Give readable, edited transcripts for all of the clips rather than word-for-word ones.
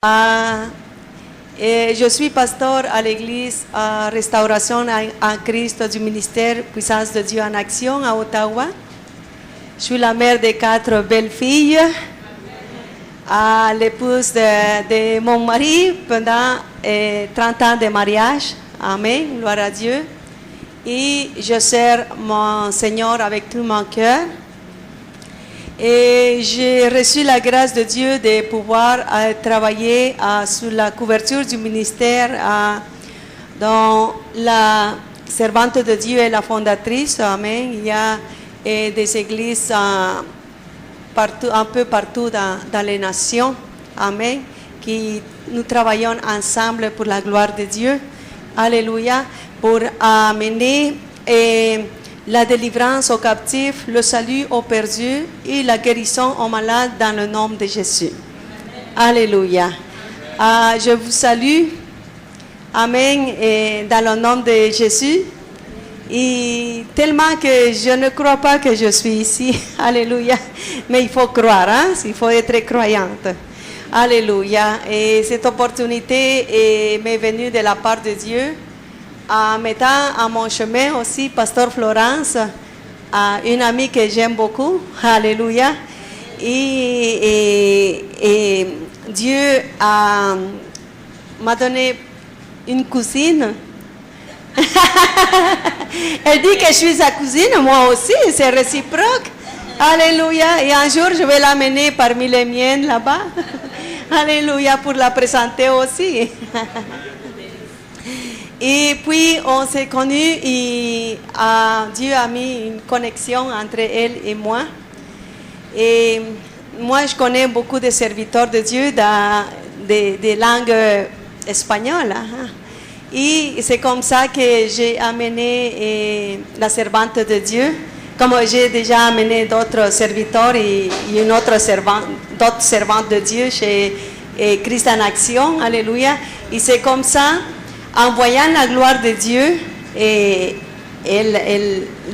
Je suis pasteur à l'église Restauration en Christ du ministère Puissance de Dieu en Action à Ottawa. Je suis la mère de 4 belles filles, l'épouse de mon mari pendant 30 ans de mariage. Amen, gloire à Dieu. Et je sers mon Seigneur avec tout mon cœur. Et j'ai reçu la grâce de Dieu de pouvoir travailler sous la couverture du ministère dans la servante de Dieu et la fondatrice. Amen. Il y a des églises partout, un peu partout dans les nations. Amen. Nous travaillons ensemble pour la gloire de Dieu. Alléluia. Pour amener la délivrance aux captifs, le salut aux perdus et la guérison aux malades dans le nom de Jésus. Alléluia. Je vous salue. Amen. Et dans le nom de Jésus. Et tellement que je ne crois pas que je suis ici. Alléluia. Mais il faut croire, hein? Il faut être croyante. Alléluia. Et cette opportunité m'est venue de la part de Dieu. En mettant à mon chemin aussi Pasteur Florence, une amie que j'aime beaucoup. Alléluia. Et Dieu m'a donné une cousine. Elle dit que je suis sa cousine, moi aussi, c'est réciproque. Alléluia. Et un jour, je vais l'amener parmi les miennes là-bas. Alléluia, pour la présenter aussi. Et puis, on s'est connus et Dieu a mis une connexion entre elle et moi. Et moi, je connais beaucoup de serviteurs de Dieu des langues espagnoles. Et c'est comme ça que j'ai amené la servante de Dieu. Comme j'ai déjà amené d'autres serviteurs et d'autres servantes de Dieu chez Christ en Action. Alléluia. Et c'est comme ça, en voyant la gloire de Dieu, et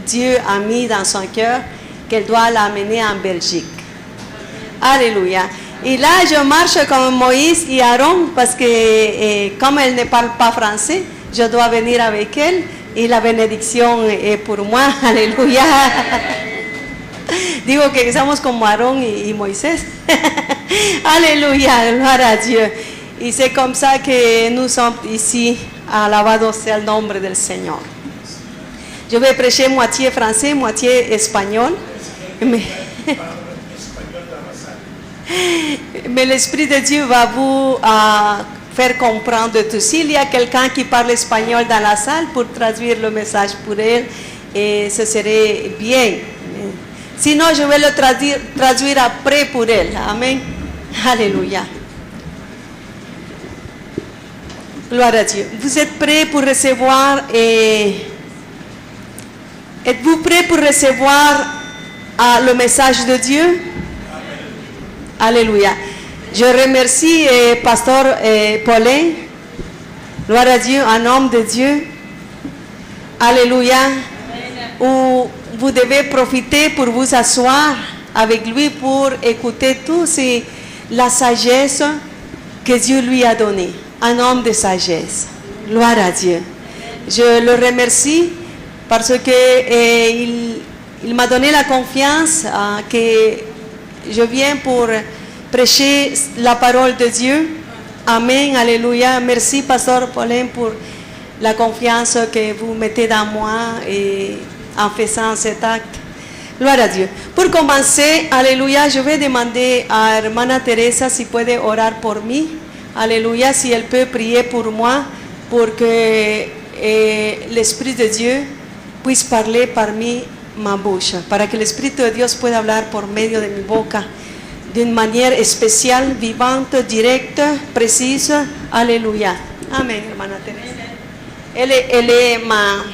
Dieu a mis dans son cœur qu'elle doit l'amener en Belgique. Alléluia. Et là, je marche comme Moïse et Aaron parce que comme elle ne parle pas français, je dois venir avec elle et la bénédiction est pour moi. Alléluia. Digo que somos como Aarón y Moisés. Alléluia, gloire à Dieu. Et c'est comme ça que nous sommes ici. Alabado sea el nombre del Seigneur. Je vais prêcher moitié français, moitié espagnol. Mais l'Esprit de Dieu va vous faire comprendre tout. S'il y a quelqu'un qui parle espagnol dans la salle pour traduire le message pour elle, et ce serait bien. Sinon, je vais le traduire après pour elle. Amen. Alléluia. Gloire à Dieu. Vous êtes prêts pour recevoir êtes-vous prêts pour recevoir le message de Dieu? Amen. Alléluia. Je remercie Pasteur Paulin. Gloire à Dieu, un homme de Dieu. Alléluia. Où vous devez profiter pour vous asseoir avec lui pour écouter tout la sagesse que Dieu lui a donnée. Un homme de sagesse. Gloire à Dieu. Je le remercie parce que il m'a donné la confiance que je viens pour prêcher la parole de Dieu. Amen. Alléluia. Merci, Pasteur Paulin, pour la confiance que vous mettez dans moi et en faisant cet acte. Gloire à Dieu. Pour commencer, alléluia, je vais demander à Hermana Teresa si puede orar por mí. Alléluia, si elle peut prier pour moi, pour que l'Esprit de Dieu puisse parler parmi ma bouche, para que el Espíritu de Dios pueda hablar por medio de mi boca, d'une manière spéciale, vivante, directe, précise. Alléluia. Amen, hermana Teresa. Elle est ma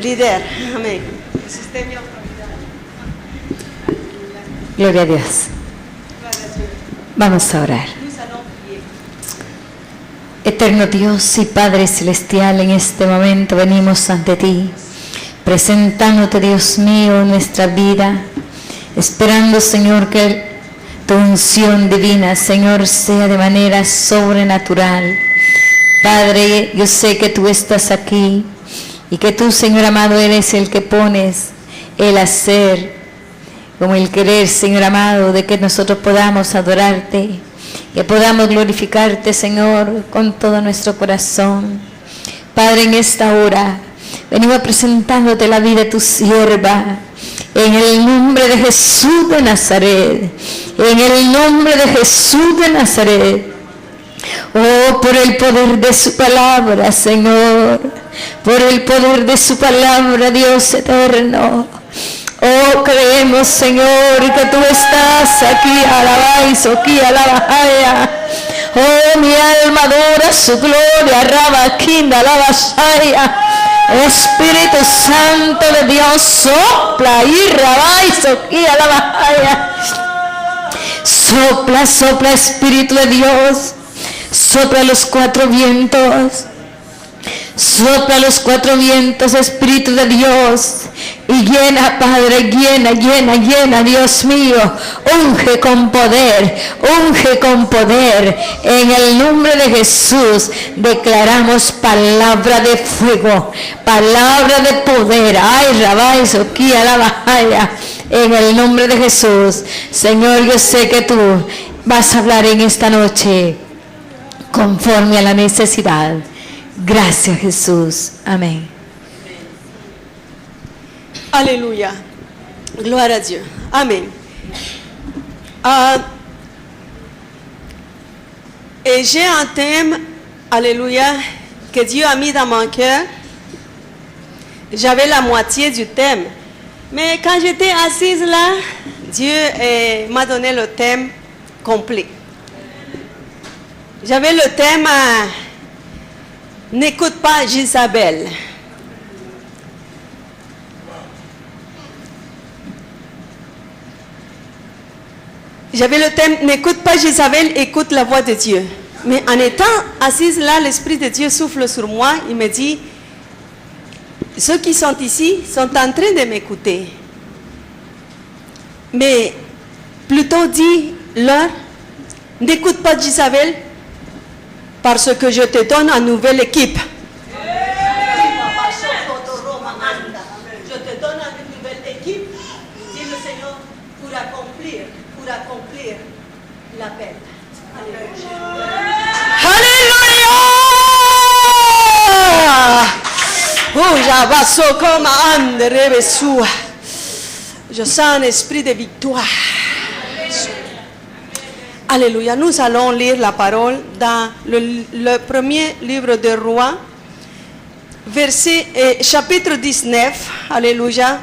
líder. Amen. Gloria a Dios. Vamos a orar. Eterno Dios y Padre Celestial, en este momento venimos ante ti, presentándote, Dios mío, nuestra vida, esperando, Señor, que tu unción divina, Señor, sea de manera sobrenatural. Padre, yo sé que tú estás aquí y que tú, Señor amado, eres el que pones el hacer, como el querer, Señor amado, de que nosotros podamos adorarte, que podamos glorificarte, Señor, con todo nuestro corazón. Padre, en esta hora venimos presentándote la vida de tu sierva, en el nombre de Jesús de Nazaret, en el nombre de Jesús de Nazaret. Oh, por el poder de su palabra, Señor, por el poder de su palabra, Dios eterno. Oh, creemos, Señor, que tú estás aquí, alabáis, aquí, alabáis. Oh, mi alma adora su gloria, rabaquinda, alabashaya. Espíritu Santo de Dios, sopla y rabáis, aquí, alabashaya. Sopla, sopla, Espíritu de Dios. Sopla los cuatro vientos. Sopla los cuatro vientos, Espíritu de Dios, y llena, Padre, llena, llena, llena, Dios mío, unge con poder, en el nombre de Jesús. Declaramos palabra de fuego, palabra de poder, ay, rabay, soquía, la bajaya, en el nombre de Jesús. Señor, yo sé que tú vas a hablar en esta noche conforme a la necesidad. Gracias, Jesús. Amén. Alléluia. Gloire à Dieu. Amen. Et j'ai un thème, alléluia, que Dieu a mis dans mon cœur. J'avais la moitié du thème. Mais quand j'étais assise là, Dieu m'a donné le thème complet. J'avais le thème n'écoute pas Jézabel. J'avais le thème n'écoute pas Jézabel, écoute la voix de Dieu. Mais en étant assise là, l'Esprit de Dieu souffle sur moi. Il me dit, ceux qui sont ici sont en train de m'écouter. Mais plutôt dis-leur, n'écoute pas Jézabel, parce que je te donne une nouvelle équipe. Je te donne une nouvelle équipe, dit le Seigneur, pour accomplir l'appel. Alléluia! Oh, j'avance comme un de revêsua. Je sens un esprit de victoire. Alléluia. Nous allons lire la parole dans le premier livre des Rois, chapitre 19. Alléluia.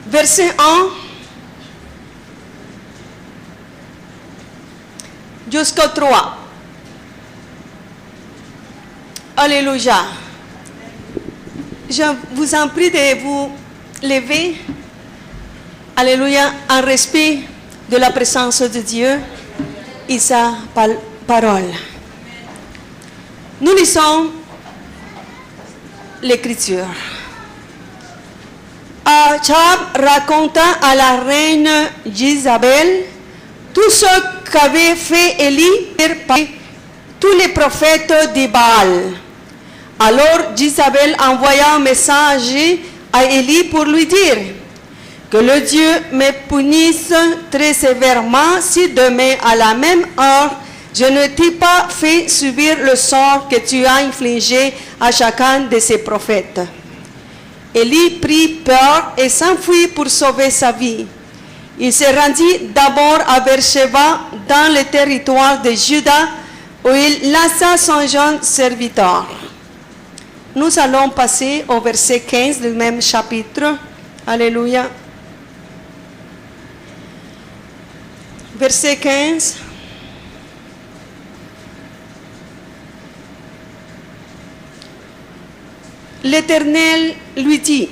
Verset 1 jusqu'au 3. Alléluia. Je vous en prie de vous lever. Alléluia. En respect de la présence de Dieu et sa parole. Nous lisons l'Écriture. Achab raconta à la reine Jézabel tout ce qu'avait fait Élie par tous les prophètes de Baal. Alors Jézabel envoya un message à Élie pour lui dire: que le Dieu me punisse très sévèrement si demain à la même heure je ne t'ai pas fait subir le sort que tu as infligé à chacun de ces prophètes. Élie prit peur et s'enfuit pour sauver sa vie. Il se rendit d'abord à Beersheba dans le territoire de Juda où il laissa son jeune serviteur. Nous allons passer au verset 15 du même chapitre. Alléluia. Verset 15. L'Éternel lui dit: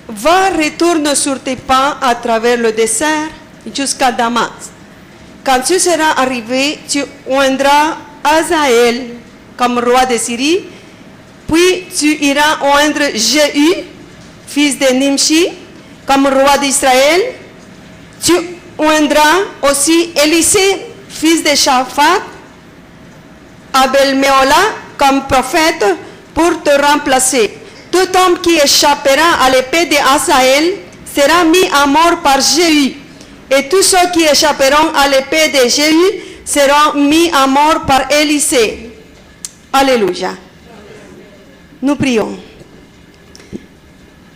va, retourne sur tes pas à travers le désert jusqu'à Damas. Quand tu seras arrivé, tu oindras Hazaël comme roi de Syrie, puis tu iras oindre Jéhu, fils de Nimshi, comme roi d'Israël. Tu oindra aussi Élisée, fils de Shaphat, Abel-Méola, comme prophète pour te remplacer. Tout homme qui échappera à l'épée d'Asaël sera mis à mort par Jéhu. Et tous ceux qui échapperont à l'épée de Jéhu seront mis à mort par Élisée. Alléluia. Nous prions.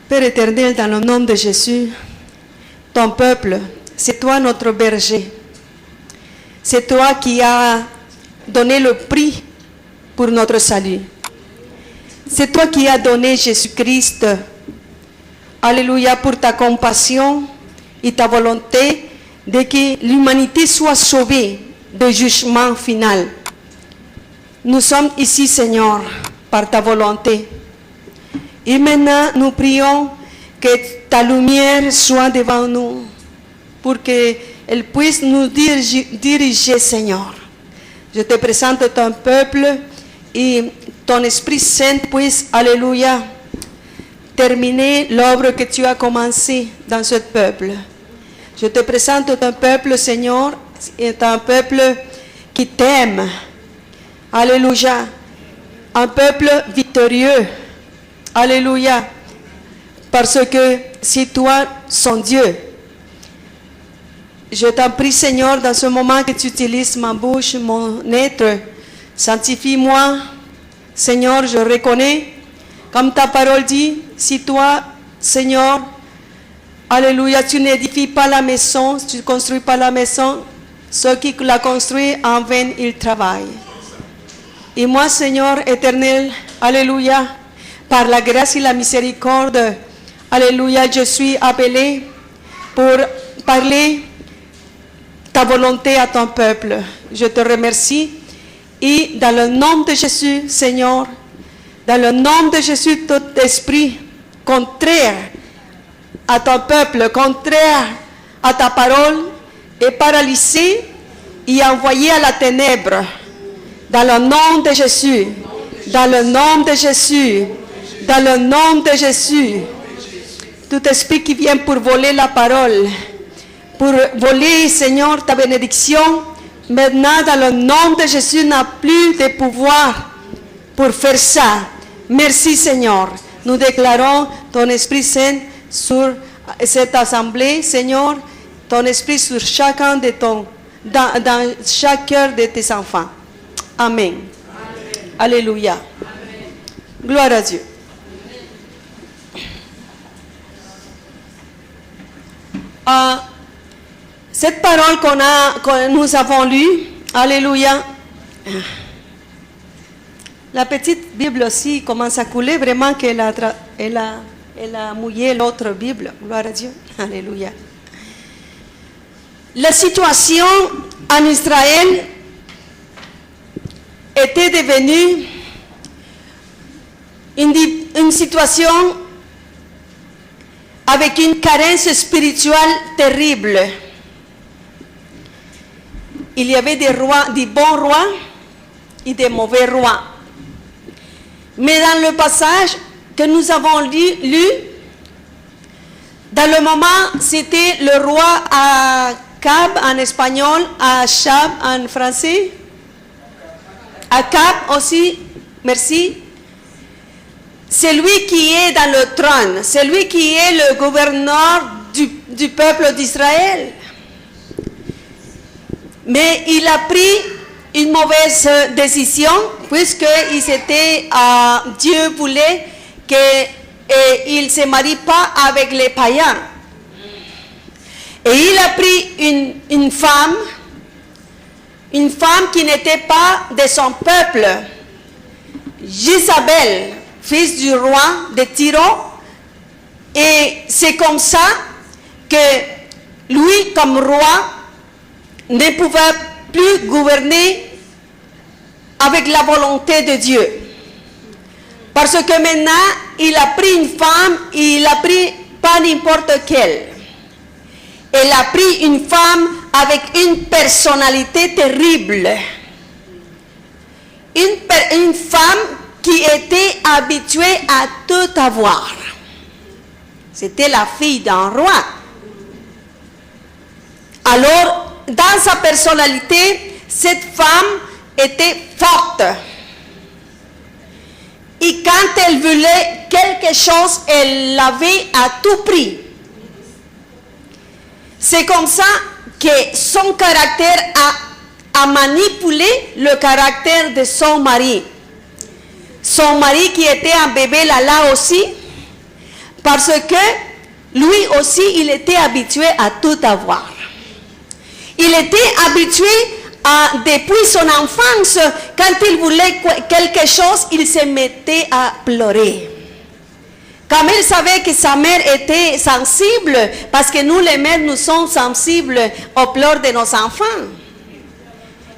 Père éternel, dans le nom de Jésus, ton peuple, c'est toi notre berger. C'est toi qui as donné le prix pour notre salut. C'est toi qui as donné Jésus-Christ. Alléluia, pour ta compassion et ta volonté de que l'humanité soit sauvée du jugement final. Nous sommes ici, Seigneur, par ta volonté. Et maintenant, nous prions que ta lumière soit devant nous pour qu'elle puisse nous diriger, Seigneur. Je te présente ton peuple et ton Esprit Saint puisse, alléluia, terminer l'œuvre que tu as commencée dans ce peuple. Je te présente ton peuple, Seigneur, est un peuple qui t'aime. Alléluia. Un peuple victorieux. Alléluia. Parce que c'est toi, son Dieu. Je t'en prie, Seigneur, dans ce moment que tu utilises ma bouche, mon être. Sanctifie-moi. Seigneur, je reconnais, comme ta parole dit, si toi, Seigneur, alléluia, tu n'édifies pas la maison, tu ne construis pas la maison, ceux qui la construisent, en vain, ils travaillent. Et moi, Seigneur éternel, alléluia, par la grâce et la miséricorde, alléluia, je suis appelé pour parler ta volonté à ton peuple. Je te remercie. Et dans le nom de Jésus, Seigneur, dans le nom de Jésus, tout esprit contraire à ton peuple, contraire à ta parole, est paralysé et envoyé à la ténèbre. Dans le nom de Jésus, dans le nom de Jésus, dans le nom de Jésus, tout esprit qui vient pour voler la parole, pour voler, Seigneur, ta bénédiction, maintenant, dans le nom de Jésus, n'a plus de pouvoir pour faire ça. Merci, Seigneur. Nous déclarons ton Esprit Saint sur cette assemblée, Seigneur, ton Esprit sur chacun de dans chaque cœur de tes enfants. Amen. Amen. Alléluia. Amen. Gloire à Dieu. Cette parole que nous avons lue, alléluia. La petite Bible aussi commence à couler, vraiment qu'elle a mouillé l'autre Bible. Gloire à Dieu. Alléluia. La situation en Israël était devenue une situation avec une carence spirituelle terrible. Il y avait des rois, des bons rois et des mauvais rois. Mais dans le passage que nous avons lu, dans le moment, c'était le roi Akab en espagnol, Achab en français. Akab aussi, merci. C'est lui qui est dans le trône, c'est lui qui est le gouverneur du peuple d'Israël. Mais il a pris une mauvaise décision, puisque Dieu voulait qu'il ne se marie pas avec les païens. Et il a pris une femme qui n'était pas de son peuple, Jézabel, fils du roi de Tyro. Et c'est comme ça que lui, comme roi, ne pouvait plus gouverner avec la volonté de Dieu. Parce que maintenant, il a pris une femme, et il a pris pas n'importe quelle. Il a pris une femme avec une personnalité terrible. Une femme qui était habituée à tout avoir. C'était la fille d'un roi. Alors, dans sa personnalité, cette femme était forte. Et quand elle voulait quelque chose, elle l'avait à tout prix. C'est comme ça que son caractère a manipulé le caractère de son mari. Son mari qui était un bébé là aussi, parce que lui aussi, il était habitué à tout avoir. Il était habitué depuis son enfance, quand il voulait quelque chose, il se mettait à pleurer. Comme il savait que sa mère était sensible, parce que nous les mères, nous sommes sensibles aux pleurs de nos enfants.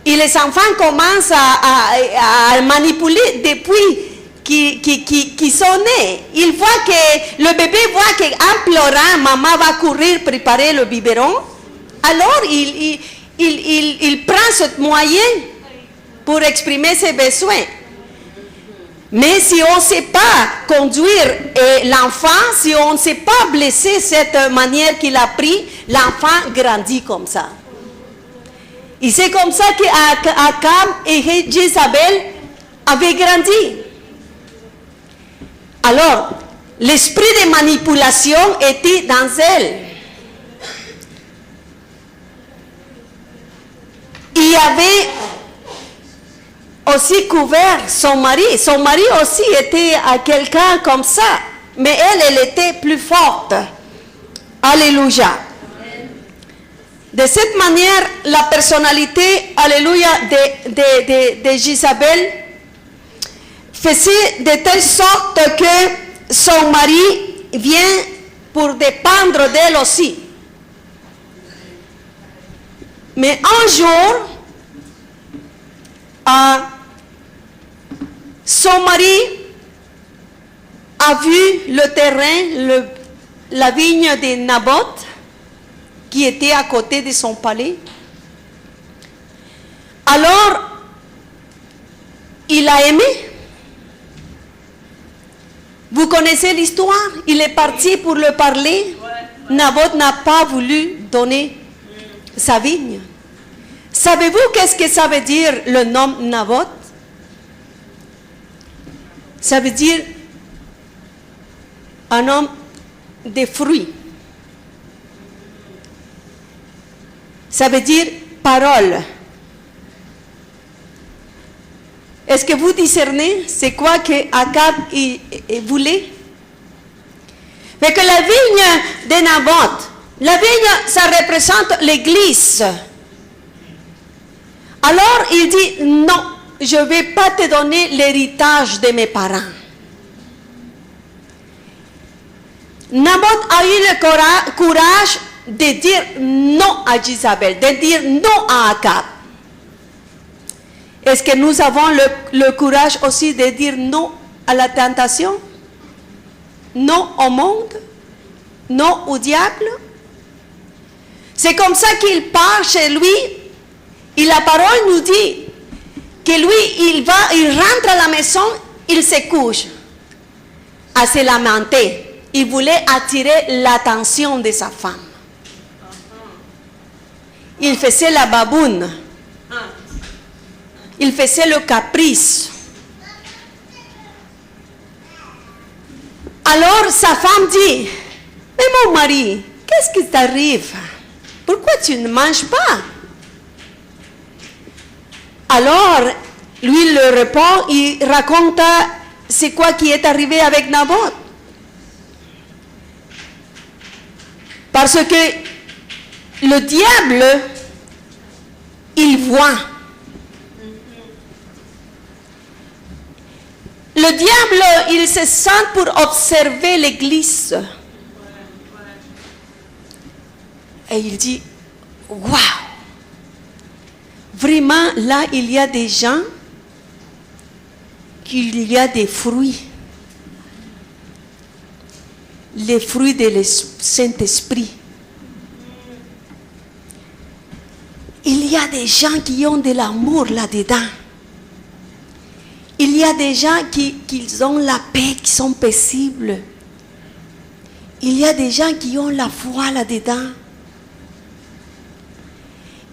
Et les enfants commencent à manipuler depuis qu'ils sont nés. Ils voient que le bébé voit qu'en pleurant, maman va courir préparer le biberon. Alors il prend ce moyen pour exprimer ses besoins. Mais si on ne sait pas conduire l'enfant, si on ne sait pas blesser cette manière qu'il a pris, l'enfant grandit comme ça. Et c'est comme ça qu'Akab et Jézabel avaient grandi. Alors, l'esprit de manipulation était dans elle. Il avait aussi couvert son mari. Son mari aussi était à quelqu'un comme ça. Mais elle était plus forte. Alléluia. De cette manière, la personnalité, alléluia, de Jézabel faisait de telle sorte que son mari vient pour dépendre d'elle aussi. Mais un jour, son mari a vu le terrain, la vigne de Naboth, qui était à côté de son palais. Alors, il a aimé. Vous connaissez l'histoire? Il est parti pour le parler. Naboth n'a pas voulu donner sa vigne. Savez-vous qu'est-ce que ça veut dire le nom Naboth? Ça veut dire un homme de fruits. Ça veut dire parole. Est-ce que vous discernez c'est quoi que Akab voulait? Mais que la vigne de Naboth, la vigne, ça représente l'église. Alors il dit, non, je ne vais pas te donner l'héritage de mes parents. Naboth a eu le courage de dire non à Jézabel, de dire non à Akab. Est-ce que nous avons le courage aussi de dire non à la tentation? Non au monde? Non au diable? C'est comme ça qu'il part chez lui. Et la parole nous dit que lui, il rentre à la maison, il se couche à se lamenter. Il voulait attirer l'attention de sa femme. Il faisait la baboune. Il faisait le caprice. Alors sa femme dit, mais mon mari, qu'est-ce qui t'arrive? Pourquoi tu ne manges pas? Alors, lui le répond, il raconte c'est quoi qui est arrivé avec Naboth. Parce que le diable, il voit. Le diable, il se sent pour observer l'église. Et il dit, waouh! Vraiment, là, il y a des gens, qu'il y a des fruits. Les fruits de Saint-Esprit. Il y a des gens qui ont de l'amour là-dedans. Il y a des gens qui ont la paix, qui sont paisibles. Il y a des gens qui ont la foi là-dedans.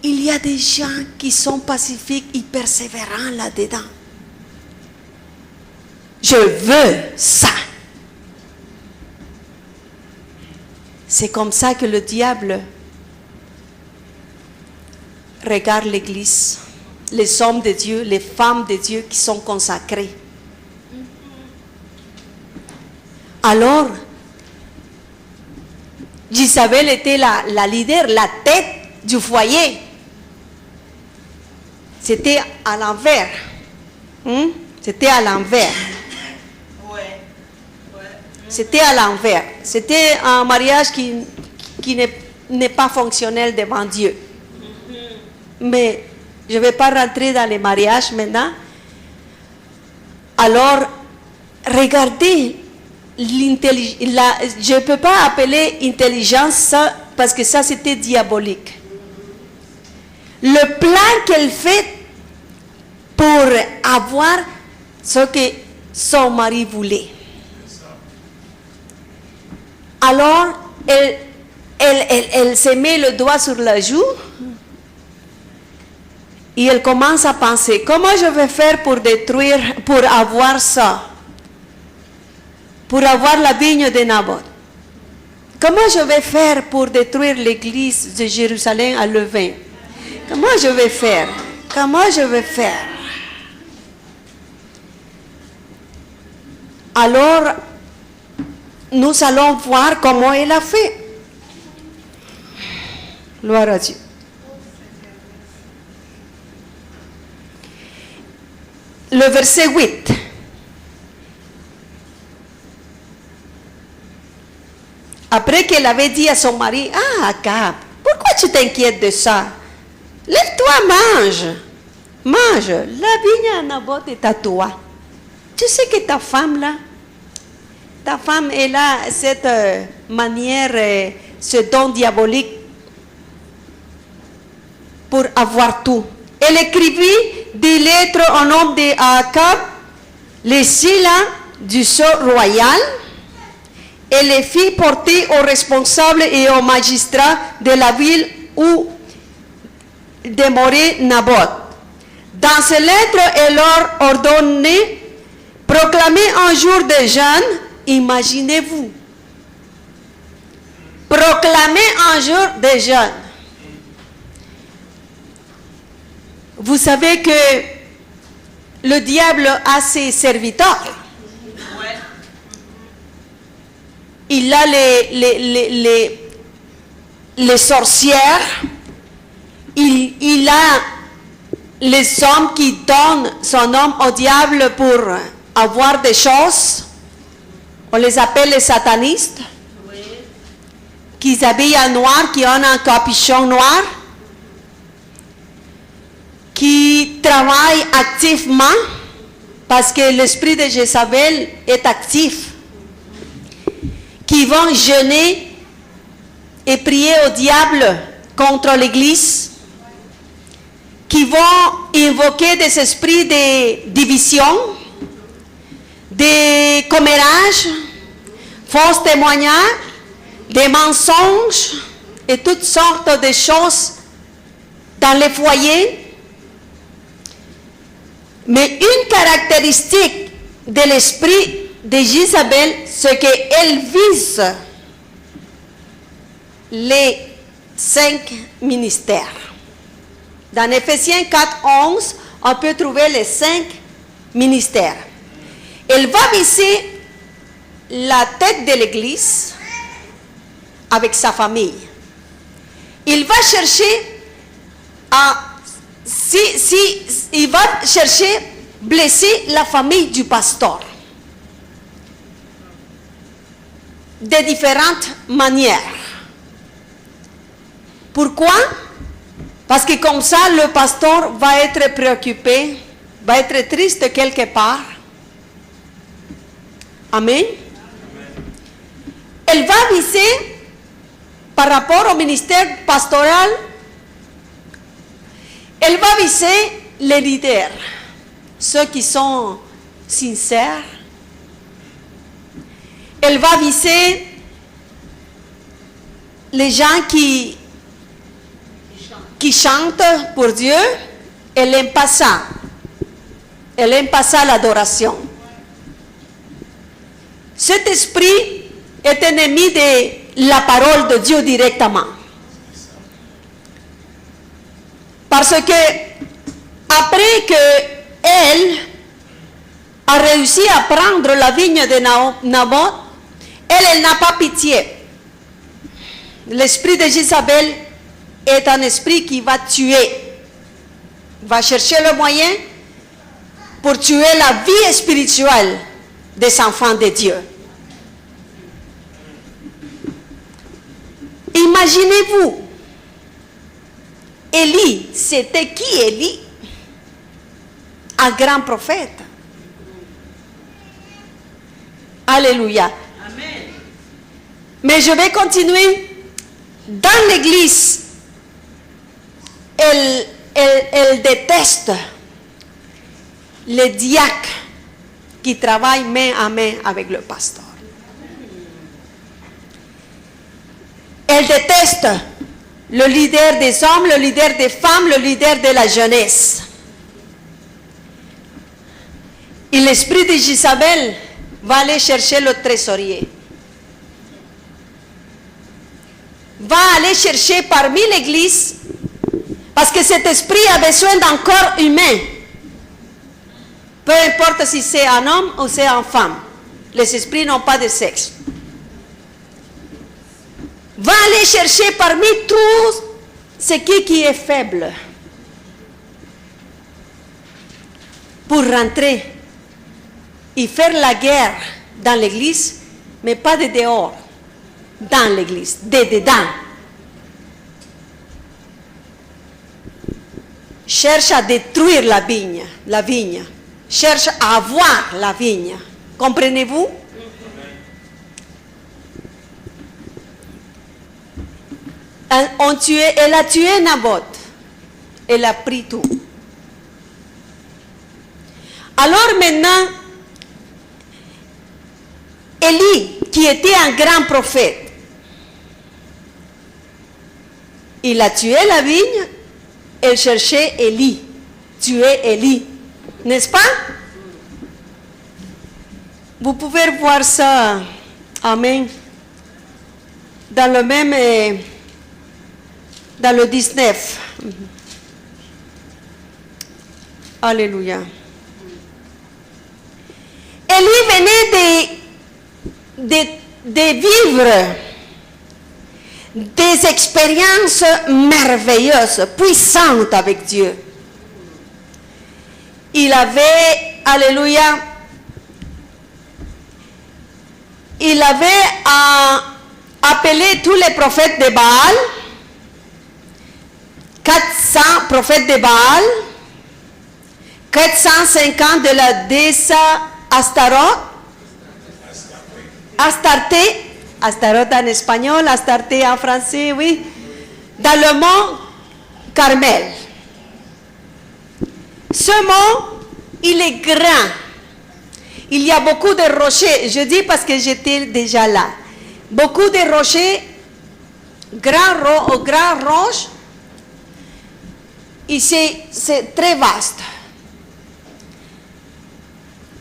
il y a des gens qui sont pacifiques et persévérants là-dedans. Je veux ça. C'est comme ça que le diable regarde l'Église, les hommes de Dieu, les femmes de Dieu qui sont consacrés. Alors, Isabelle était la leader, la tête du foyer. C'était à l'envers. C'était à l'envers. C'était à l'envers. C'était un mariage qui n'est pas fonctionnel devant Dieu. Mais je ne vais pas rentrer dans les mariages maintenant. Alors, regardez, je ne peux pas appeler intelligence ça, parce que ça c'était diabolique. Le plan qu'elle fait pour avoir ce que son mari voulait. Alors, elle se met le doigt sur la joue et elle commence à penser, comment je vais faire pour détruire, pour avoir ça, pour avoir la vigne de Naboth? Comment je vais faire pour détruire l'église de Jérusalem à Levin? Comment je vais faire? Comment je vais faire? Alors, nous allons voir comment elle a fait. Gloire à Dieu. Le verset 8. Après qu'elle avait dit à son mari, ah Akab, pourquoi tu t'inquiètes de ça? Lève-toi, mange. Mange. La vigne à Naboth est à toi. Tu sais que ta femme là, elle a cette manière, ce don diabolique pour avoir tout. Elle écrivit des lettres au nom d'Akab, les sila du sceau royal, et les fit porter aux responsables et aux magistrats de la ville où demeurait Naboth. Dans ces lettres, elle leur ordonnait proclamer un jour de jeûne. Imaginez-vous, proclamer un jour de jeûne. Vous savez que le diable a ses serviteurs. Il a les sorcières. Il a les hommes qui donnent son homme au diable pour avoir des choses. On les appelle les satanistes. Qui s'habillent en noir, qui ont un capuchon noir. Qui travaillent activement parce que l'esprit de Jézabel est actif. Qui vont jeûner et prier au diable contre l'église. Qui vont invoquer des esprits de division, de commérage, fausses témoignages, des mensonges et toutes sortes de choses dans les foyers. Mais une caractéristique de l'esprit de Jézabel, c'est qu'elle vise les 5 ministères. Dans Éphésiens 4:11, on peut trouver les 5 ministères. Elle va viser la tête de l'église avec sa famille. Il va chercher il va chercher blesser la famille du pasteur de différentes manières. Pourquoi? Parce que comme ça, le pasteur va être préoccupé, va être triste quelque part. Amen. Elle va viser par rapport au ministère pastoral. Elle va viser les leaders, ceux qui sont sincères. Elle va viser les gens qui qui chante pour Dieu, elle n'aime pas ça. Elle n'aime pas ça, l'adoration. Cet esprit est ennemi de la parole de Dieu directement. Parce que après que elle a réussi à prendre la vigne de Naboth, elle n'a pas pitié. L'esprit de Jézabel est un esprit qui va tuer, va chercher le moyen pour tuer la vie spirituelle des enfants de Dieu. Imaginez-vous, Élie, c'était qui Élie? Un grand prophète. Alléluia. Amen. Mais je vais continuer. Dans l'église, elle déteste les diacres qui travaillent main à main avec le pasteur. Elle déteste le leader des hommes, le leader des femmes, le leader de la jeunesse. Et l'esprit de Jézabel va aller chercher le trésorier. Va aller chercher parmi l'église, parce que cet esprit a besoin d'un corps humain. Peu importe si c'est un homme ou c'est une femme. Les esprits n'ont pas de sexe. Va aller chercher parmi tous ce qui est faible pour rentrer et faire la guerre dans l'église, mais pas de dehors, dans l'église, de dedans. Cherche à détruire la vigne. Cherche à avoir la vigne. Comprenez-vous? Elle a tué Naboth. Elle a pris tout. Alors maintenant, Élie, qui était un grand prophète, il a tué la vigne, elle cherchait Élie, tuer Élie, n'est-ce pas? Vous pouvez voir ça, amen, dans le même, dans le 19. Alléluia. Élie venait de vivre des expériences merveilleuses, puissantes avec Dieu. Il avait, alléluia, il avait appelé tous les prophètes de Baal, 400 prophètes de Baal, 450 de la déesse Astaroth, Astaroth en espagnol, Astarté en français, oui, dans le mont Carmel. Ce mont, il est grand. Il y a beaucoup de rochers. Je dis parce que j'étais déjà là. Beaucoup de rochers, grands roches. Et c'est très vaste.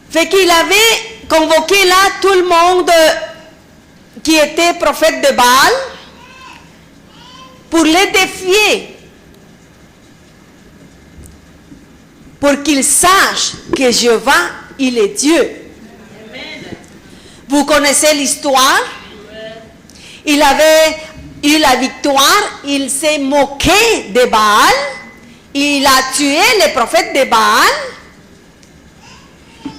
Fait qu'il avait convoqué là tout le monde qui était prophète de Baal pour les défier, pour qu'ils sachent que Jéhovah, il est Dieu. Amen. Vous connaissez l'histoire? Il avait eu la victoire, il s'est moqué de Baal, il a tué les prophètes de Baal.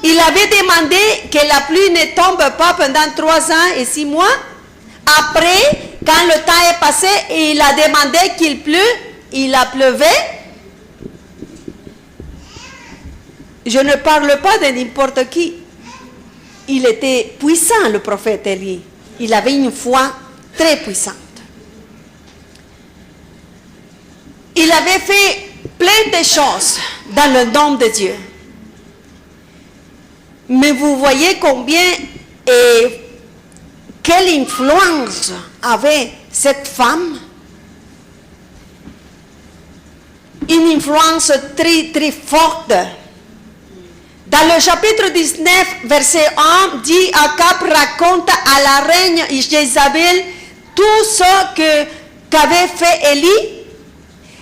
Il avait demandé que la pluie ne tombe pas pendant 3 ans et 6 mois. Après, quand le temps est passé, il a demandé qu'il pleut, il a pleuvé. Je ne parle pas de n'importe qui. Il était puissant, le prophète Élie. Il avait une foi très puissante. Il avait fait plein de choses dans le nom de Dieu. Mais vous voyez combien et quelle influence avait cette femme. une influence très, très forte. Dans le chapitre 19, verset 1, dit Akab raconte à la reine Jézabel tout ce qu'avait fait Élie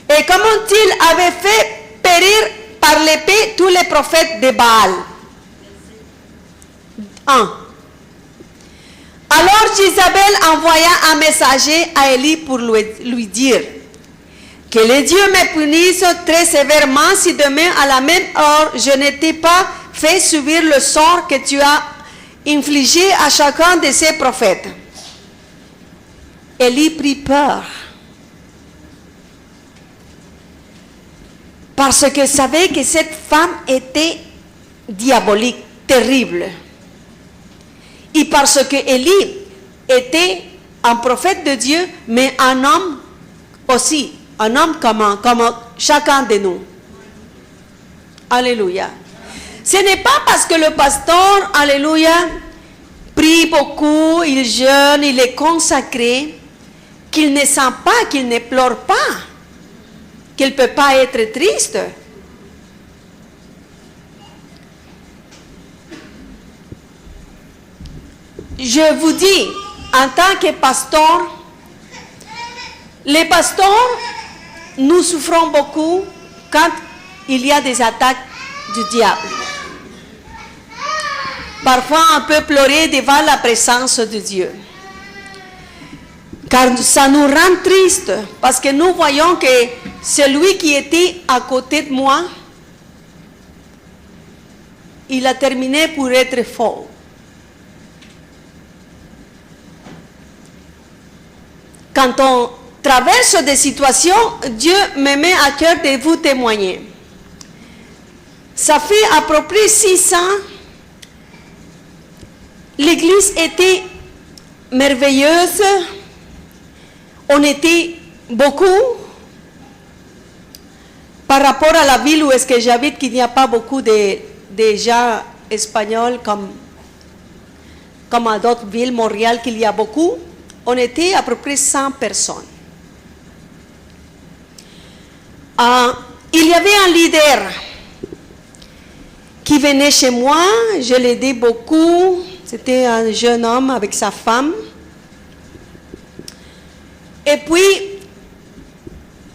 et comment il avait fait périr par l'épée tous les prophètes de Baal. 1. Alors Jézabel envoya un messager à Élie pour lui dire que les dieux me punissent très sévèrement si demain à la même heure je n'étais pas fait subir le sort que tu as infligé à chacun de ces prophètes. Élie prit peur parce que savait que cette femme était diabolique, terrible. Et parce que Élie était un prophète de Dieu, mais un homme aussi, un homme comme chacun de nous. Alléluia. Ce n'est pas parce que le pasteur, alléluia, prie beaucoup, il jeûne, il est consacré, qu'il ne sent pas, qu'il ne pleure pas, qu'il ne peut pas être triste. Je vous dis, en tant que pasteur, les pasteurs, nous souffrons beaucoup quand il y a des attaques du diable. Parfois, on peut pleurer devant la présence de Dieu. Car ça nous rend tristes, parce que nous voyons que celui qui était à côté de moi, il a terminé pour être fort. Quand on traverse des situations, Dieu me met à cœur de vous témoigner. Ça fait à peu près 6 ans, l'église était merveilleuse, on était beaucoup. Par rapport à la ville où est-ce que j'habite, qu'il n'y a pas beaucoup de gens espagnols comme à d'autres villes, Montréal, qu'il y a beaucoup. On était à peu près 100 personnes. Il y avait un leader qui venait chez moi, je l'aidais beaucoup. C'était un jeune homme avec sa femme. Et puis,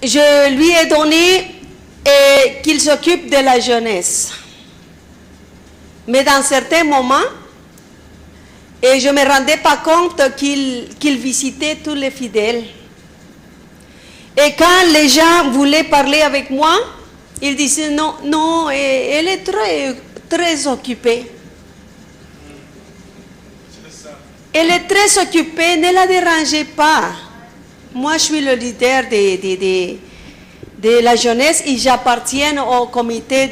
je lui ai donné qu'il s'occupe de la jeunesse. Mais dans certains moments, et je ne me rendais pas compte qu'il visitait tous les fidèles. Et quand les gens voulaient parler avec moi, ils disaient non, elle est très occupée. Elle est très occupée, ne la dérangez pas. Moi, je suis le leader de la jeunesse et j'appartiens au comité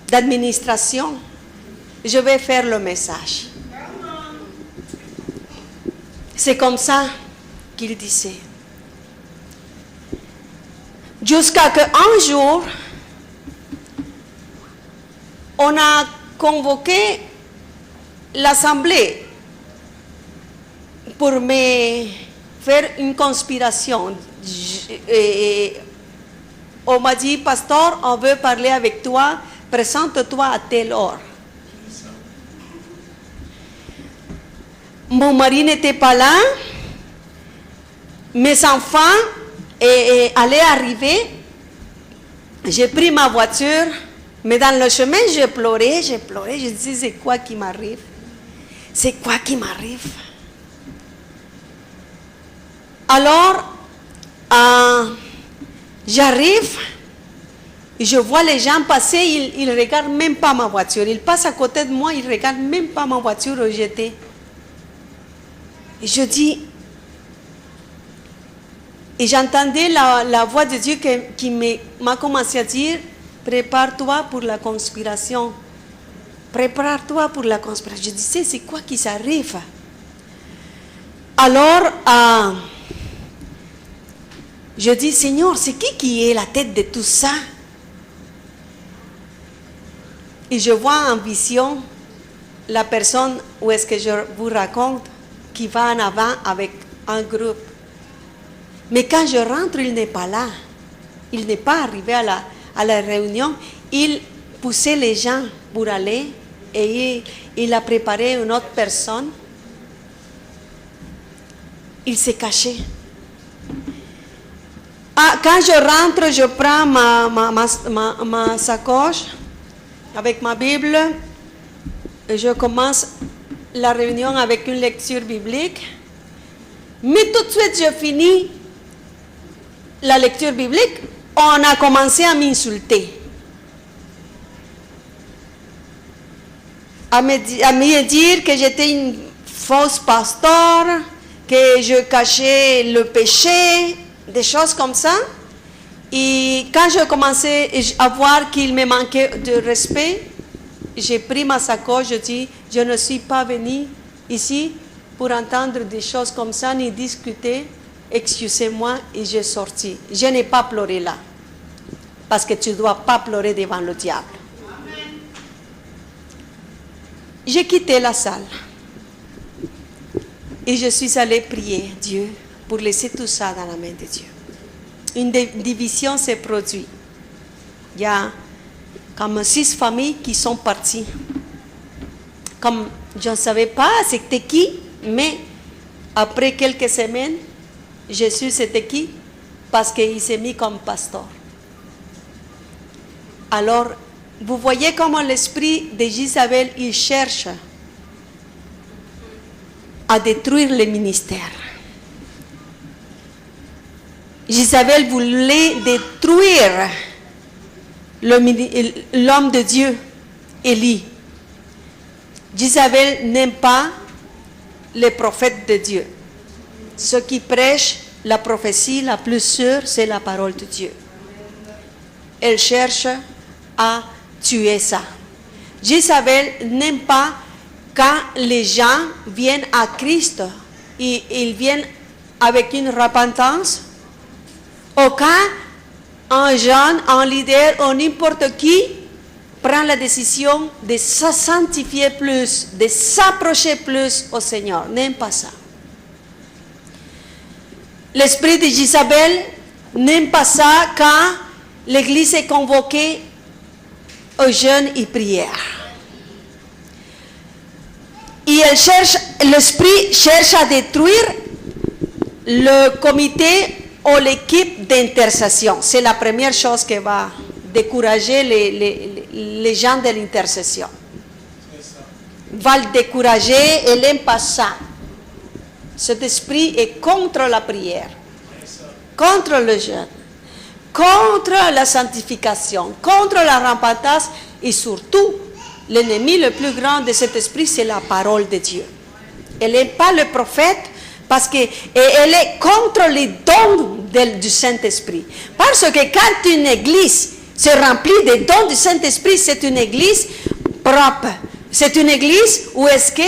d'administration. Je vais faire le message. C'est comme ça qu'il disait. Jusqu'à qu'un jour, on a convoqué l'assemblée pour me faire une conspiration. On m'a dit, pasteur, on veut parler avec toi, présente-toi à telle heure. Mon mari n'était pas là, mes enfants allaient arriver, j'ai pris ma voiture, mais dans le chemin, je pleurais, je disais, c'est quoi qui m'arrive? C'est quoi qui m'arrive? Alors, j'arrive, je vois les gens passer, ils ne regardent même pas ma voiture, ils passent à côté de moi, ils ne regardent même pas ma voiture où j'étais. Et je dis, et j'entendais la voix de Dieu qui m'a commencé à dire, prépare-toi pour la conspiration. Prépare-toi pour la conspiration. Je disais, c'est quoi qui s'arrive? Alors, je dis, Seigneur, c'est qui est la tête de tout ça? Et je vois en vision la personne où est-ce que je vous raconte qui va en avant avec un groupe. Mais quand je rentre, il n'est pas là. il n'est pas arrivé à la réunion. Il poussait les gens pour aller et il a préparé une autre personne. Il s'est caché. Quand je rentre, je prends ma sacoche avec ma Bible et je commence la réunion avec une lecture biblique. Mais tout de suite, je finis la lecture biblique, on a commencé à m'insulter. À me dire que j'étais une fausse pasteur, que je cachais le péché, des choses comme ça. Et quand je commençais à voir qu'il me manquait de respect, j'ai pris ma sacoche, je dis, je ne suis pas venu ici pour entendre des choses comme ça, ni discuter. Excusez-moi, et j'ai sorti. Je n'ai pas pleuré là. Parce que tu ne dois pas pleurer devant le diable. Amen. J'ai quitté la salle. Et je suis allée prier Dieu pour laisser tout ça dans la main de Dieu. Une division s'est produite. Il y a comme 6 familles qui sont parties. Comme je ne savais pas c'était qui, mais après quelques semaines, Jésus c'était qui? Parce qu'il s'est mis comme pasteur. Alors, vous voyez comment l'esprit de Jézabel, il cherche à détruire le ministère. Jézabel voulait détruire l'homme de Dieu, Élie. Jézabel n'aime pas les prophètes de Dieu. Ceux qui prêchent la prophétie la plus sûre, c'est la parole de Dieu. Elle cherche à tuer ça. Jézabel n'aime pas quand les gens viennent à Christ et ils viennent avec une repentance. Ou quand un jeune, un leader ou n'importe qui prend la décision de se sanctifier plus, de s'approcher plus au Seigneur. N'aime pas ça. L'esprit de Jézabel n'aime pas ça quand l'église est convoquée aux jeûnes et prières. Et l'esprit cherche à détruire le comité ou l'équipe d'intercession. C'est la première chose qui va décourager les gens de l'intercession. Va le décourager et n'aime pas ça. Cet esprit est contre la prière, contre le jeûne, contre la sanctification, contre la repentance et surtout, l'ennemi le plus grand de cet esprit, c'est la parole de Dieu. Elle n'aime pas le prophète parce qu'elle est contre les dons du Saint-Esprit. Parce que quand une église se remplit des dons du Saint-Esprit, c'est une église propre. C'est une église où est-ce que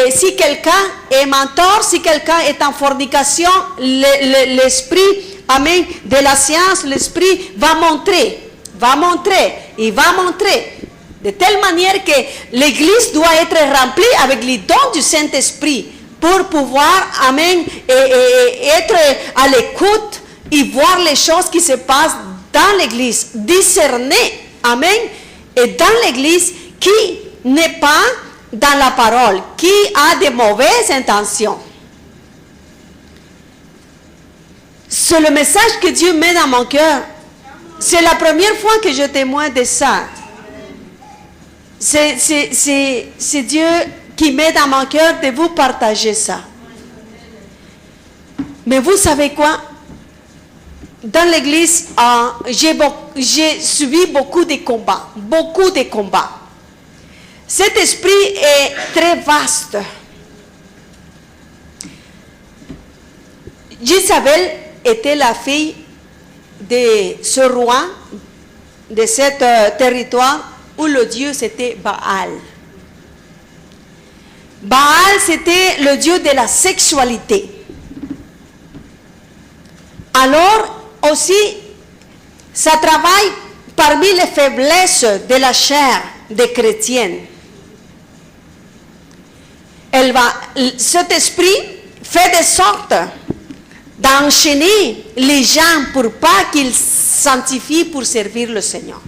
si quelqu'un est mentor, si quelqu'un est en fornication, l'esprit, amen, de la science, l'esprit va montrer, de telle manière que l'église doit être remplie avec les dons du Saint-Esprit pour pouvoir, amen, et être à l'écoute et voir les choses qui se passent dans l'église, discerner, amen, et dans l'église qui n'est pas dans la parole, qui a de mauvaises intentions. C'est le message que Dieu met dans mon cœur. C'est la première fois que je témoigne de ça. C'est Dieu qui met dans mon cœur de vous partager ça. Mais vous savez quoi? Dans l'église, j'ai subi beaucoup de combats. Cet esprit est très vaste. Jézabel était la fille de ce roi, de ce territoire où le dieu c'était Baal. Baal c'était le dieu de la sexualité. Alors aussi, ça travaille parmi les faiblesses de la chair des chrétiennes. Cet esprit fait de sorte d'enchaîner les gens pour pas qu'ils sanctifient pour servir le Seigneur.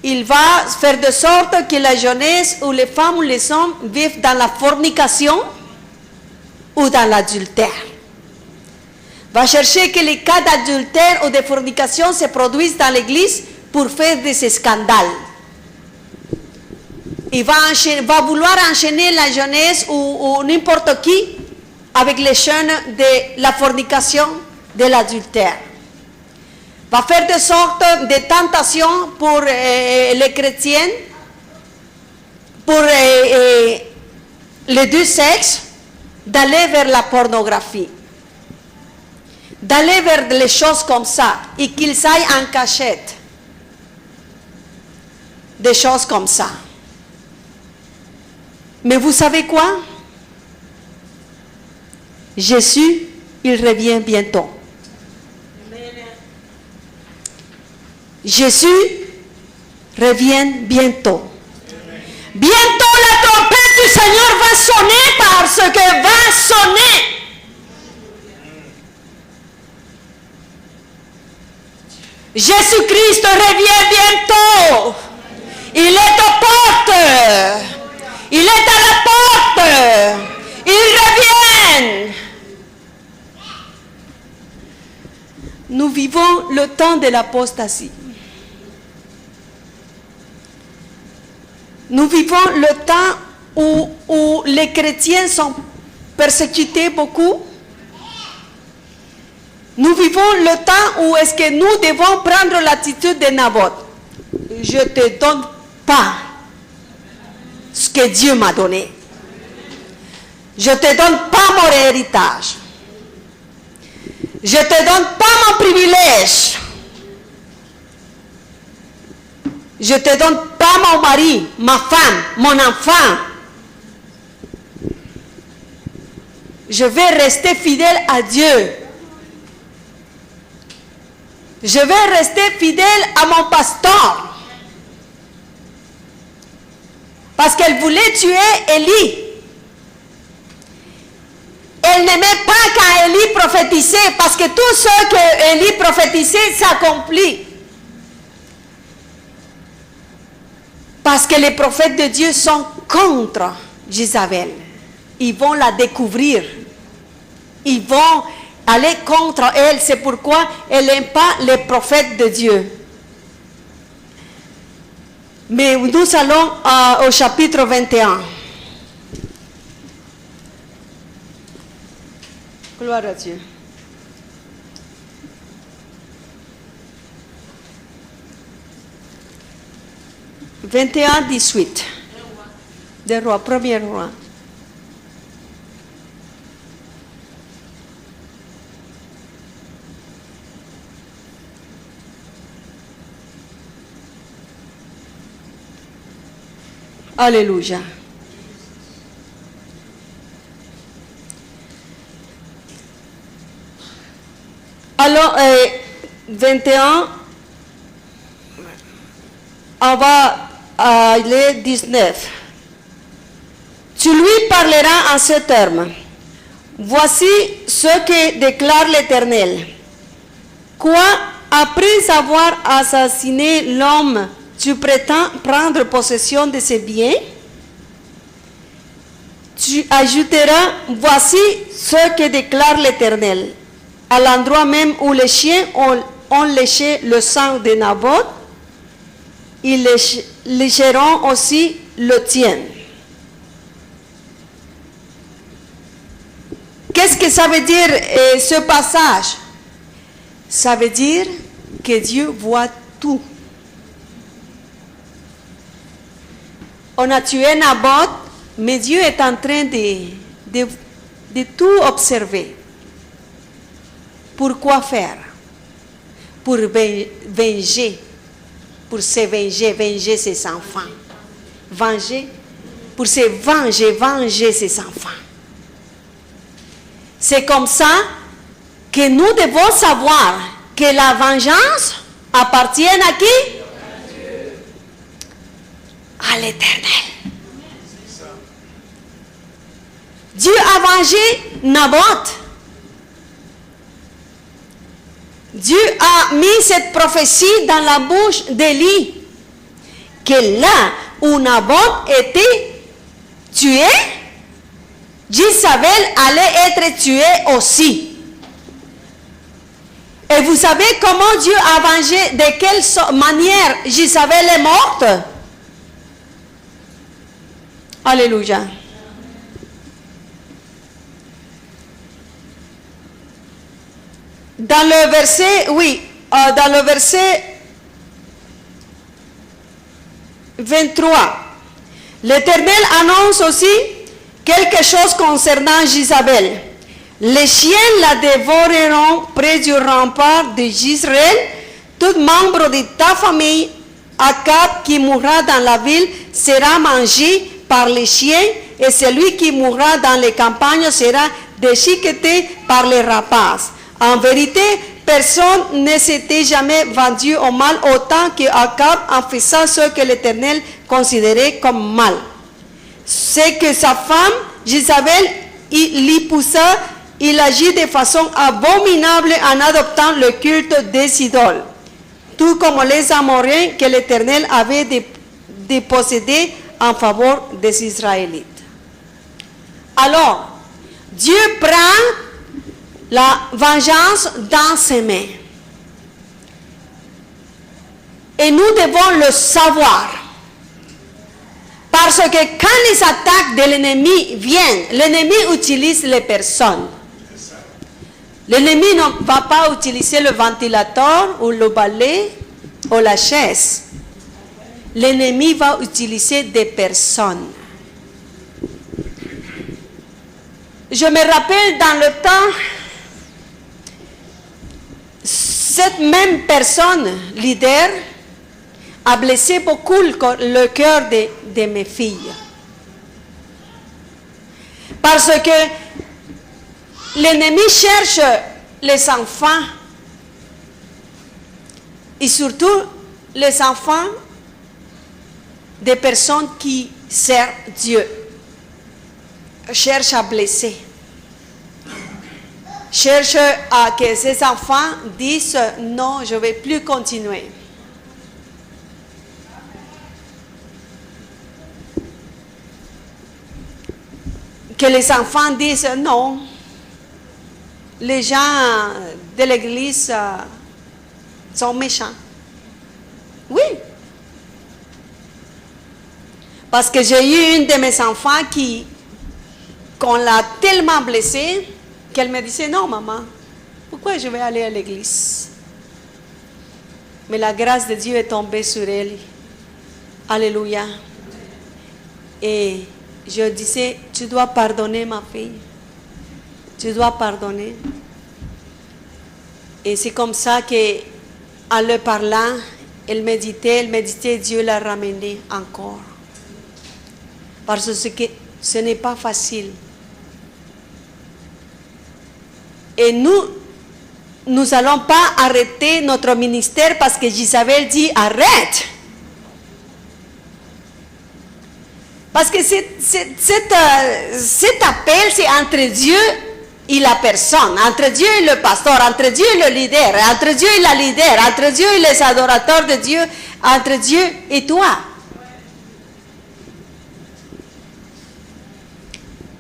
Il va faire de sorte que la jeunesse ou les femmes ou les hommes vivent dans la fornication ou dans l'adultère. Va chercher que les cas d'adultère ou de fornication se produisent dans l'église pour faire des scandales. Il va vouloir enchaîner la jeunesse ou n'importe qui avec les chaînes de la fornication, de l'adultère. Va faire de sorte de tentations pour les chrétiens, pour les deux sexes, d'aller vers la pornographie, d'aller vers les choses comme ça, et qu'ils aillent en cachette, des choses comme ça. Mais vous savez quoi? Jésus, il revient bientôt. Jésus revient bientôt. Bientôt la trompette du Seigneur va sonner parce que va sonner. Jésus-Christ revient bientôt. Il est aux portes. Il est à la porte. Il revient. Nous vivons le temps de l'apostasie. Nous vivons le temps où les chrétiens sont persécutés beaucoup. Nous vivons le temps où est-ce que nous devons prendre l'attitude de Naboth. Je ne te donne pas ce que Dieu m'a donné. Je ne te donne pas mon héritage. Je ne te donne pas mon privilège. Je ne te donne pas mon mari, ma femme, mon enfant. Je vais rester fidèle à Dieu. Je vais rester fidèle à mon pasteur. Parce qu'elle voulait tuer Élie. Elle n'aimait pas quand Élie prophétisait, parce que tout ce que Élie prophétisait s'accomplit. Parce que les prophètes de Dieu sont contre Jézabel. Ils vont la découvrir. Ils vont aller contre elle. C'est pourquoi elle n'aime pas les prophètes de Dieu. Mais nous allons au chapitre 21. Gloire à Dieu. « 21, 18. Des rois, premier roi. Alléluia. Alors, 21, on va aller 19. Tu lui parleras en ce terme. Voici ce que déclare l'Éternel. Quoi, après avoir assassiné l'homme, tu prétends prendre possession de ses biens? Tu ajouteras, voici ce que déclare l'Éternel. À l'endroit même où les chiens ont léché le sang de Naboth, ils lécheront aussi le tien. Qu'est-ce que ça veut dire ce passage? Ça veut dire que Dieu voit tout. On a tué Naboth, mais Dieu est en train de tout observer. Pourquoi faire? Pour venger, pour se venger ses enfants. Venger, pour se venger ses enfants. C'est comme ça que nous devons savoir que la vengeance appartient à qui? À l'Éternel. Dieu a vengé Naboth. Dieu a mis cette prophétie dans la bouche d'Élie, que là où Naboth était tué, Jézabel allait être tué aussi. Et vous savez comment Dieu a vengé, de quelle manière Jézabel est morte? Alléluia. Dans le verset, dans le verset 23, l'Éternel annonce aussi quelque chose concernant Jézabel. Les chiens la dévoreront près du rempart de Jezreel. Tout membre de ta famille, Akab, qui mourra dans la ville, sera mangé par les chiens, et celui qui mourra dans les campagnes sera déchiqueté par les rapaces. En vérité, personne ne s'était jamais vendu au mal autant que Akab en faisant ce que l'Éternel considérait comme mal. C'est que sa femme, Jézabel, l'y poussa, il agit de façon abominable en adoptant le culte des idoles, tout comme les Amoréens que l'Éternel avait dépossédés en faveur des Israélites. Alors, Dieu prend la vengeance dans ses mains. Et nous devons le savoir. Parce que quand les attaques de l'ennemi viennent, l'ennemi utilise les personnes. L'ennemi ne va pas utiliser le ventilateur ou le balai ou la chaise. L'ennemi va utiliser des personnes. Je me rappelle dans le temps, cette même personne, leader, a blessé beaucoup le cœur de mes filles. Parce que l'ennemi cherche les enfants, et surtout les enfants des personnes qui servent Dieu. Cherche à blesser. Cherche à que ces enfants disent non, je ne vais plus continuer. Que les enfants disent non. Les gens de l'église sont méchants. Oui. Parce que j'ai eu une de mes enfants qu'on l'a tellement blessée qu'elle me disait, non maman, pourquoi je vais aller à l'église? Mais la grâce de Dieu est tombée sur elle. Alléluia. Et je disais, tu dois pardonner ma fille. Tu dois pardonner. Et c'est comme ça qu'en le parlant, elle méditait, Dieu l'a ramenée encore. Parce que ce n'est pas facile. Et nous n'allons pas arrêter notre ministère parce que Jézabel dit arrête. Parce que cet appel, c'est entre Dieu et la personne, entre Dieu et le pasteur, entre Dieu et le leader, entre Dieu et la leader, entre Dieu et les adorateurs de Dieu, entre Dieu et toi.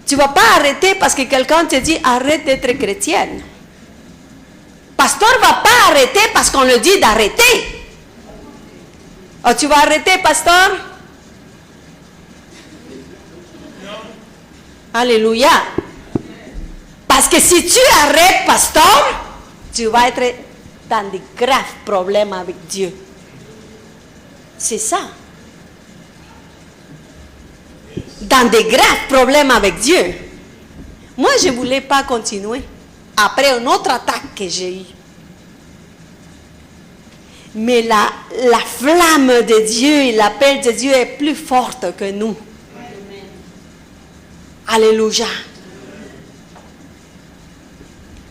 Tu ne vas pas arrêter parce que quelqu'un te dit arrête d'être chrétienne. Pasteur ne va pas arrêter parce qu'on le dit d'arrêter. Oh, tu vas arrêter, pasteur? Alléluia. Parce que si tu arrêtes, pasteur, tu vas être dans de graves problèmes avec Dieu. C'est ça. Dans de graves problèmes avec Dieu. Moi, je ne voulais pas continuer. Après une autre attaque que j'ai eue. Mais la flamme de Dieu et l'appel de Dieu est plus forte que nous. Alléluia.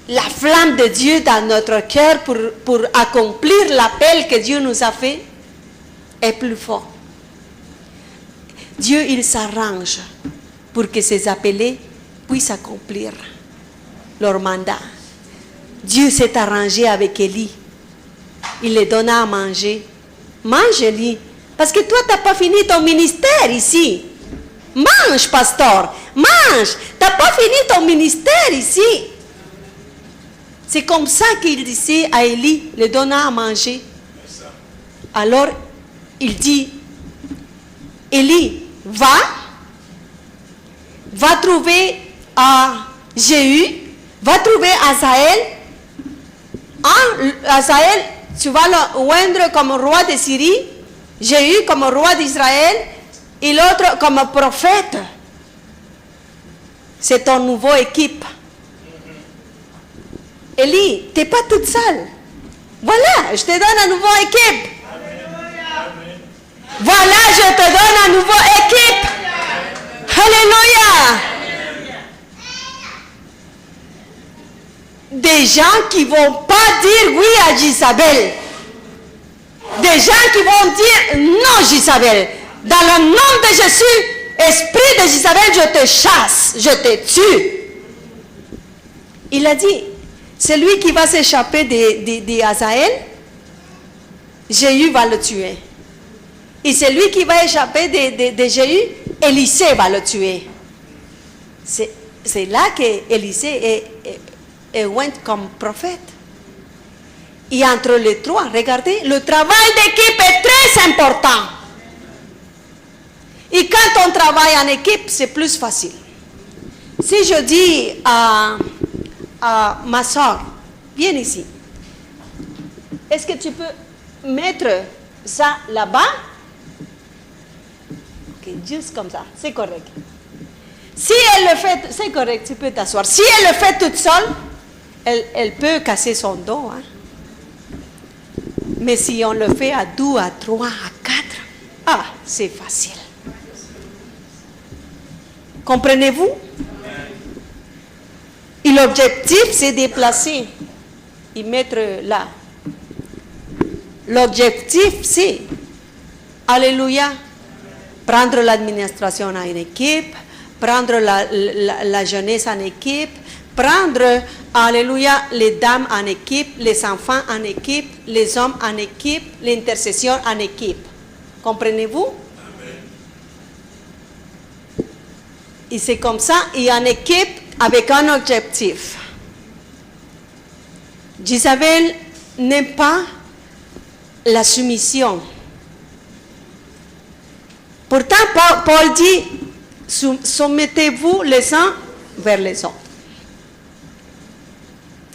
La flamme de Dieu dans notre cœur pour accomplir l'appel que Dieu nous a fait est plus fort. Dieu, il s'arrange pour que ses appelés puissent accomplir leur mandat. Dieu s'est arrangé avec Élie il les donna à manger. Mange, Élie. Parce que toi, tu n'as pas fini ton ministère ici. Mange, pasteur. Mange. Tu n'as pas fini ton ministère ici. C'est comme ça qu'il disait à Élie, le donna à manger. Alors, il dit, Élie, va trouver Jéhu, va trouver Azaël. Azaël, tu vas le oindre comme roi de Syrie, Jéhu comme roi d'Israël, et l'autre comme prophète. C'est ton nouveau équipe. Élie, tu n'es pas toute seule. Voilà, je te donne une nouvelle équipe. Voilà, je te donne une nouvelle équipe. Alléluia. Des gens qui ne vont pas dire oui à Jézabel. Des gens qui vont dire non, Jézabel. Dans le nom de Jésus, esprit de Jézabel, je te chasse, je te tue. Il a dit, celui qui va s'échapper de Azaël, Jéhu va le tuer. Et celui qui va échapper de Jéhu, Élisée va le tuer. C'est là qu'Élisée est oint comme prophète. Et entre les trois, regardez, le travail d'équipe est très important. Et quand on travaille en équipe, c'est plus facile. Si je dis à ma soeur, viens ici. Est-ce que tu peux mettre ça là-bas? Ok, juste comme ça, c'est correct. Si elle le fait, c'est correct, tu peux t'asseoir. Si elle le fait toute seule, elle peut casser son dos. Hein? Mais si on le fait à 2, à 3, à 4, c'est facile. Comprenez-vous? Et l'objectif, c'est déplacer et mettre là. L'objectif, c'est, alléluia, prendre l'administration en équipe, prendre la jeunesse en équipe, prendre, alléluia, les dames en équipe, les enfants en équipe, les hommes en équipe, l'intercession en équipe. Comprenez-vous? Et c'est comme ça, et en équipe avec un objectif. Jézabel n'aime pas la soumission. Pourtant, Paul dit, soumettez-vous les uns vers les autres.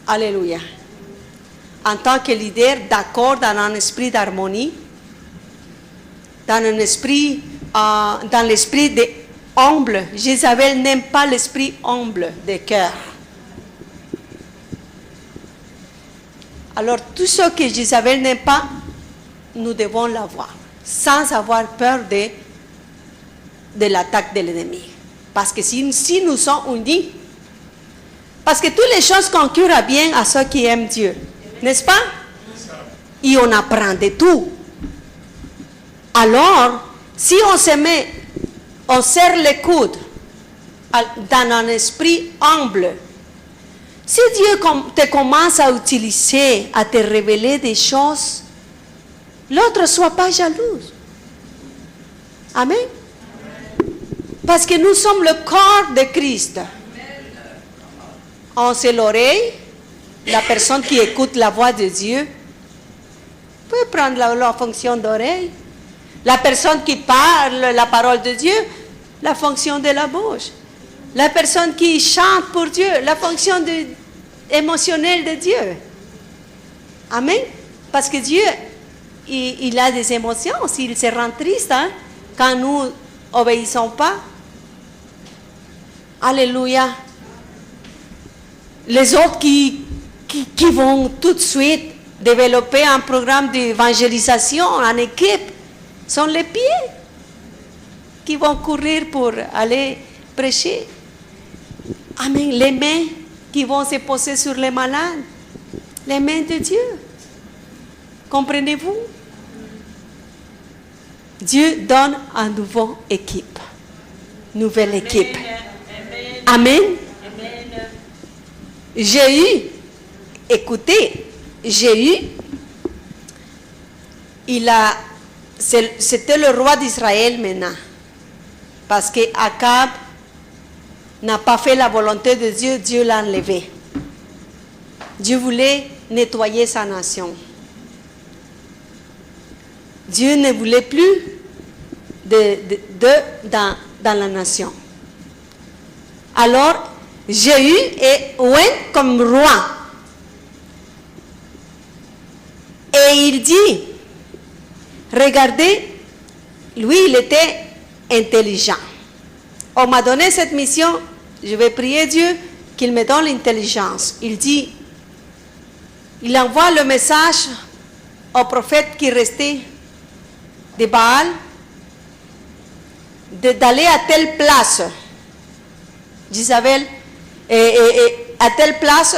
Alléluia. En tant que leader, d'accord, dans un esprit d'harmonie, dans l'esprit de humble. Jézabel n'aime pas l'esprit humble de cœur. Alors, tout ce que Jézabel n'aime pas, nous devons l'avoir, sans avoir peur de l'attaque de l'ennemi. Parce que si nous sommes unis, parce que toutes les choses concurrent à bien à ceux qui aiment Dieu, n'est-ce pas? Et on apprend de tout. Alors, si on se met, on serre les coudes dans un esprit humble, si Dieu te commence à utiliser, à te révéler des choses, l'autre ne soit pas jalouse. Amen. Parce que nous sommes le corps de Christ. On sait l'oreille, la personne qui écoute la voix de Dieu peut prendre la fonction d'oreille. La personne qui parle la parole de Dieu, la fonction de la bouche. La personne qui chante pour Dieu, la fonction émotionnelle de Dieu. Amen. Parce que Dieu, il a des émotions. S'il se rend triste quand nous n'obéissons pas. Alléluia. Les autres qui vont tout de suite développer un programme d'évangélisation en équipe sont les pieds qui vont courir pour aller prêcher. Amen. Les mains qui vont se poser sur les malades. Les mains de Dieu. Comprenez-vous? Dieu donne une nouvelle équipe. Nouvelle équipe. Amen. Jéhu, écoutez, Jéhu c'était le roi d'Israël maintenant. Parce que Akab n'a pas fait la volonté de Dieu, Dieu l'a enlevé. Dieu voulait nettoyer sa nation. Dieu ne voulait plus dans la nation. Alors, Jéhu est oint comme roi. Et il dit, regardez, lui, il était intelligent. On m'a donné cette mission, je vais prier Dieu qu'il me donne l'intelligence. Il dit, il envoie le message au prophète qui restait de Baal, d'aller à telle place, Jézabel, et à telle place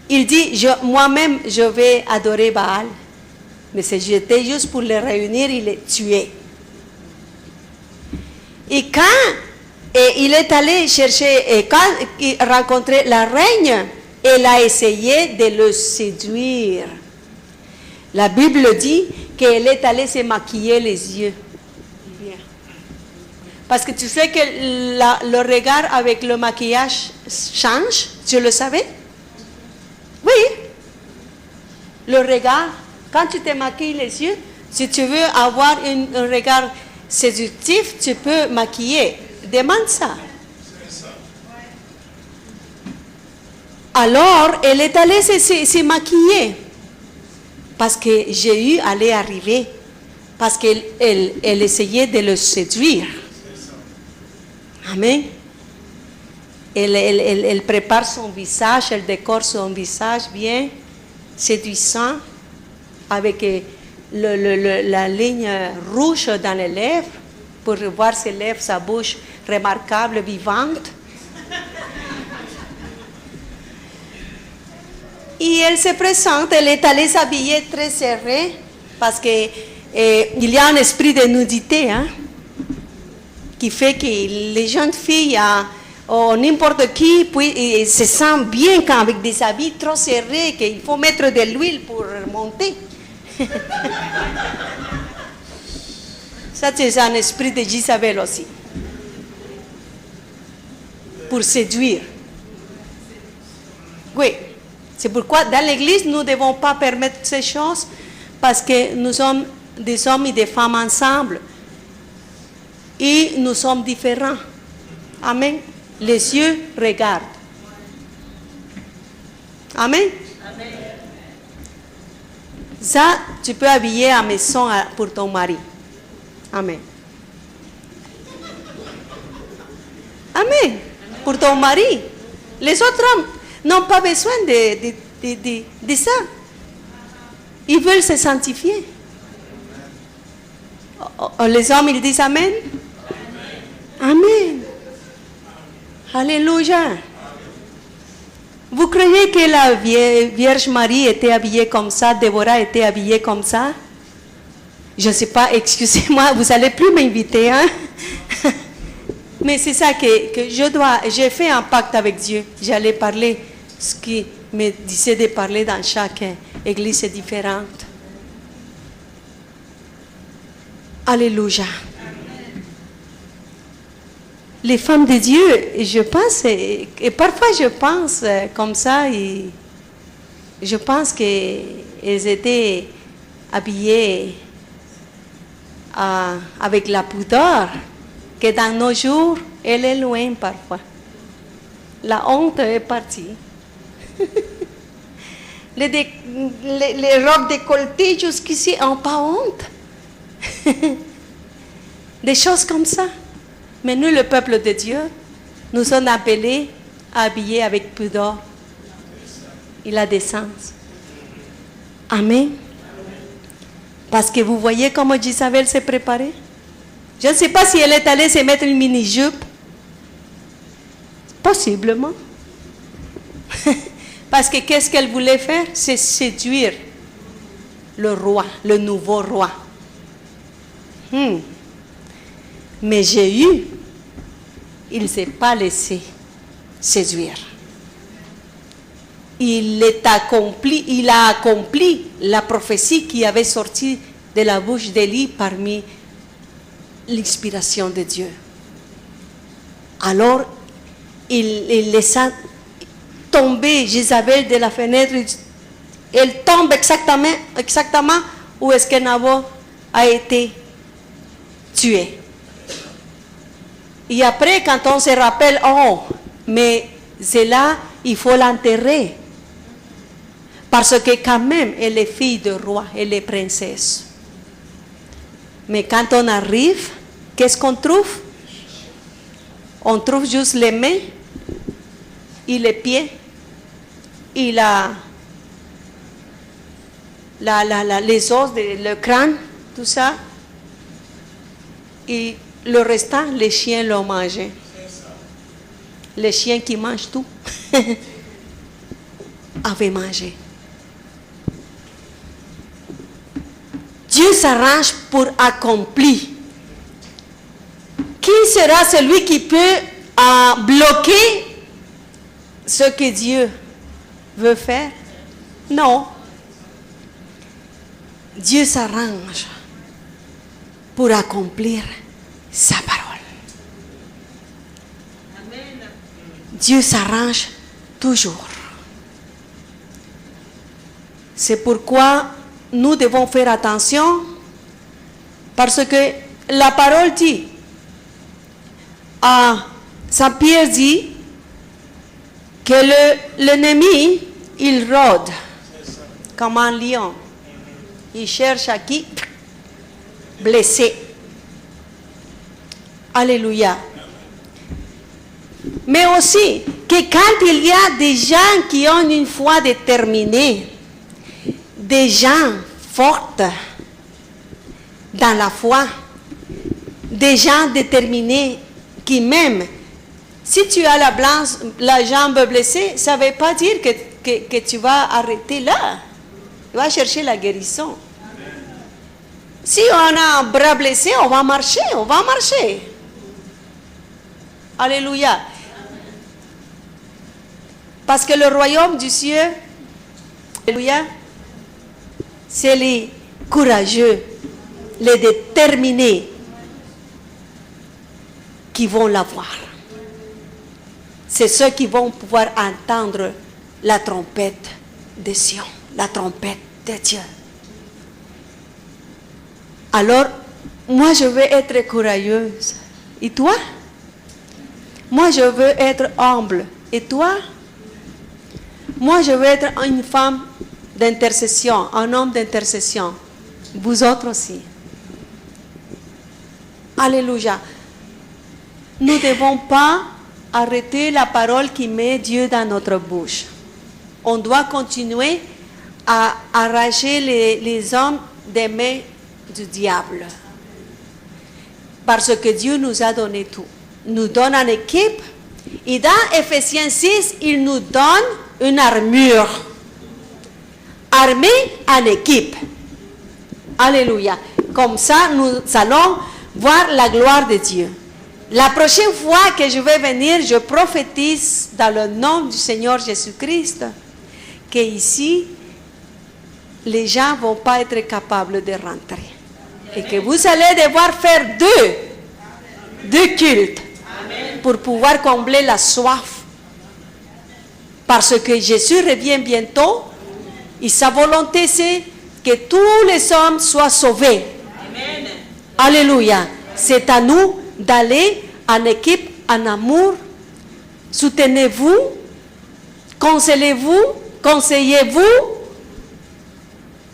il dit, moi-même je vais adorer Baal, mais j'étais juste pour les réunir et les tuer. Et quand il est allé chercher, et quand il rencontrait la reine, elle a essayé de le séduire. La Bible dit qu'elle est allée se maquiller les yeux. Bien. Parce que tu sais que le regard avec le maquillage change, tu le savais? Oui. Le regard, quand tu te maquilles les yeux, si tu veux avoir un regard séductif, tu peux maquiller. Demande ça. Alors, elle est allée se maquiller. Parce que Jéhu allait arriver. Parce qu'elle essayait de le séduire. Amen. Elle prépare son visage, elle décore son visage bien séduisant, avec la ligne rouge dans les lèvres, pour voir ses lèvres, sa bouche remarquable, vivante. Et elle se présente, elle est allée s'habiller très serrée, parce qu'il y a un esprit de nudité, qui fait que les jeunes filles, ou n'importe qui, puis, se sentent bien quand avec des habits trop serrés, qu'il faut mettre de l'huile pour monter. Ça, c'est un esprit de Jézabel aussi. Pour séduire. Oui. C'est pourquoi dans l'église, nous ne devons pas permettre ces choses, parce que nous sommes des hommes et des femmes ensemble. Et nous sommes différents. Amen. Les yeux regardent. Amen. Amen. Ça, tu peux habiller à maison pour ton mari. Amen. Amen. Pour ton mari. Les autres hommes n'ont pas besoin de ça. Ils veulent se sanctifier. Les hommes, ils disent Amen. Amen. Alléluia. Vous croyez que la Vierge Marie était habillée comme ça, Déborah était habillée comme ça? Je ne sais pas, excusez-moi, vous n'allez plus m'inviter, hein? Mais c'est ça que j'ai fait un pacte avec Dieu. J'allais parler ce qui me disait de parler dans chaque église différente. Alléluia. Les femmes de Dieu, je pense, et parfois je pense comme ça, et je pense qu'elles étaient habillées avec la pudeur, que dans nos jours, elle est loin parfois. La honte est partie. Les robes décolletées jusqu'ici n'ont pas honte. Des choses comme ça. Mais nous, le peuple de Dieu, nous sommes appelés à habiller avec pudeur et la décence. Amen. Parce que vous voyez comment Jézabel s'est préparée. Je ne sais pas si elle est allée se mettre une mini-jupe. Possiblement. Parce que qu'est-ce qu'elle voulait faire? C'est séduire le roi, le nouveau roi. Mais Jéhu, il ne s'est pas laissé séduire. Il a accompli la prophétie qui avait sorti de la bouche d'Élie parmi l'inspiration de Dieu. Alors, il laissa tomber Jézabel de la fenêtre. Elle tombe exactement où est-ce que Nabot a été tué. Et après, quand on se rappelle, oh, mais c'est là, il faut l'enterrer. Parce que quand même, elle est fille de roi, elle est princesse. Mais quand on arrive, qu'est-ce qu'on trouve? On trouve juste les mains et les pieds et les os, le crâne, tout ça. Et le restant, les chiens l'ont mangé. Les chiens qui mangent tout avaient mangé. Dieu s'arrange pour accomplir. Qui sera celui qui peut bloquer ce que Dieu veut faire? Non. Dieu s'arrange pour accomplir sa parole. Amen. Dieu s'arrange toujours. C'est pourquoi nous devons faire attention, parce que la parole dit, Saint Pierre dit que l'ennemi, il rôde comme un lion. Il cherche à qui? Blesser. Alléluia. Mais aussi que quand il y a des gens qui ont une foi déterminée, des gens forts dans la foi, des gens déterminés qui même, si tu as la jambe blessée, ça ne veut pas dire que tu vas arrêter là. Tu vas chercher la guérison. Si on a un bras blessé, on va marcher. Alléluia. Parce que le royaume du ciel, alléluia, c'est les courageux, les déterminés qui vont l'avoir. C'est ceux qui vont pouvoir entendre la trompette de Sion, la trompette de Dieu. Alors, moi je veux être courageuse. Et toi? Moi je veux être humble. Et toi? Moi je veux être une femme d'intercession, un homme d'intercession. Vous autres aussi. Alléluia. Nous ne devons pas arrêter la parole qui met Dieu dans notre bouche. On doit continuer à arracher les hommes des mains du diable. Parce que Dieu nous a donné tout. Il nous donne une équipe. Et dans Ephésiens 6, il nous donne une armure. Armée en équipe. Alléluia. Comme ça, nous allons voir la gloire de Dieu. La prochaine fois que je vais venir, je prophétise dans le nom du Seigneur Jésus-Christ que ici, les gens ne vont pas être capables de rentrer. Et que vous allez devoir faire deux cultes pour pouvoir combler la soif. Parce que Jésus revient bientôt et sa volonté c'est que tous les hommes soient sauvés. Amen. Alléluia. C'est à nous d'aller en équipe, en amour. Soutenez-vous, conseillez-vous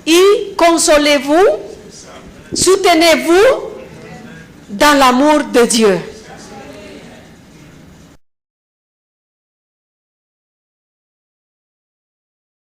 et consolez-vous. Soutenez-vous dans l'amour de Dieu.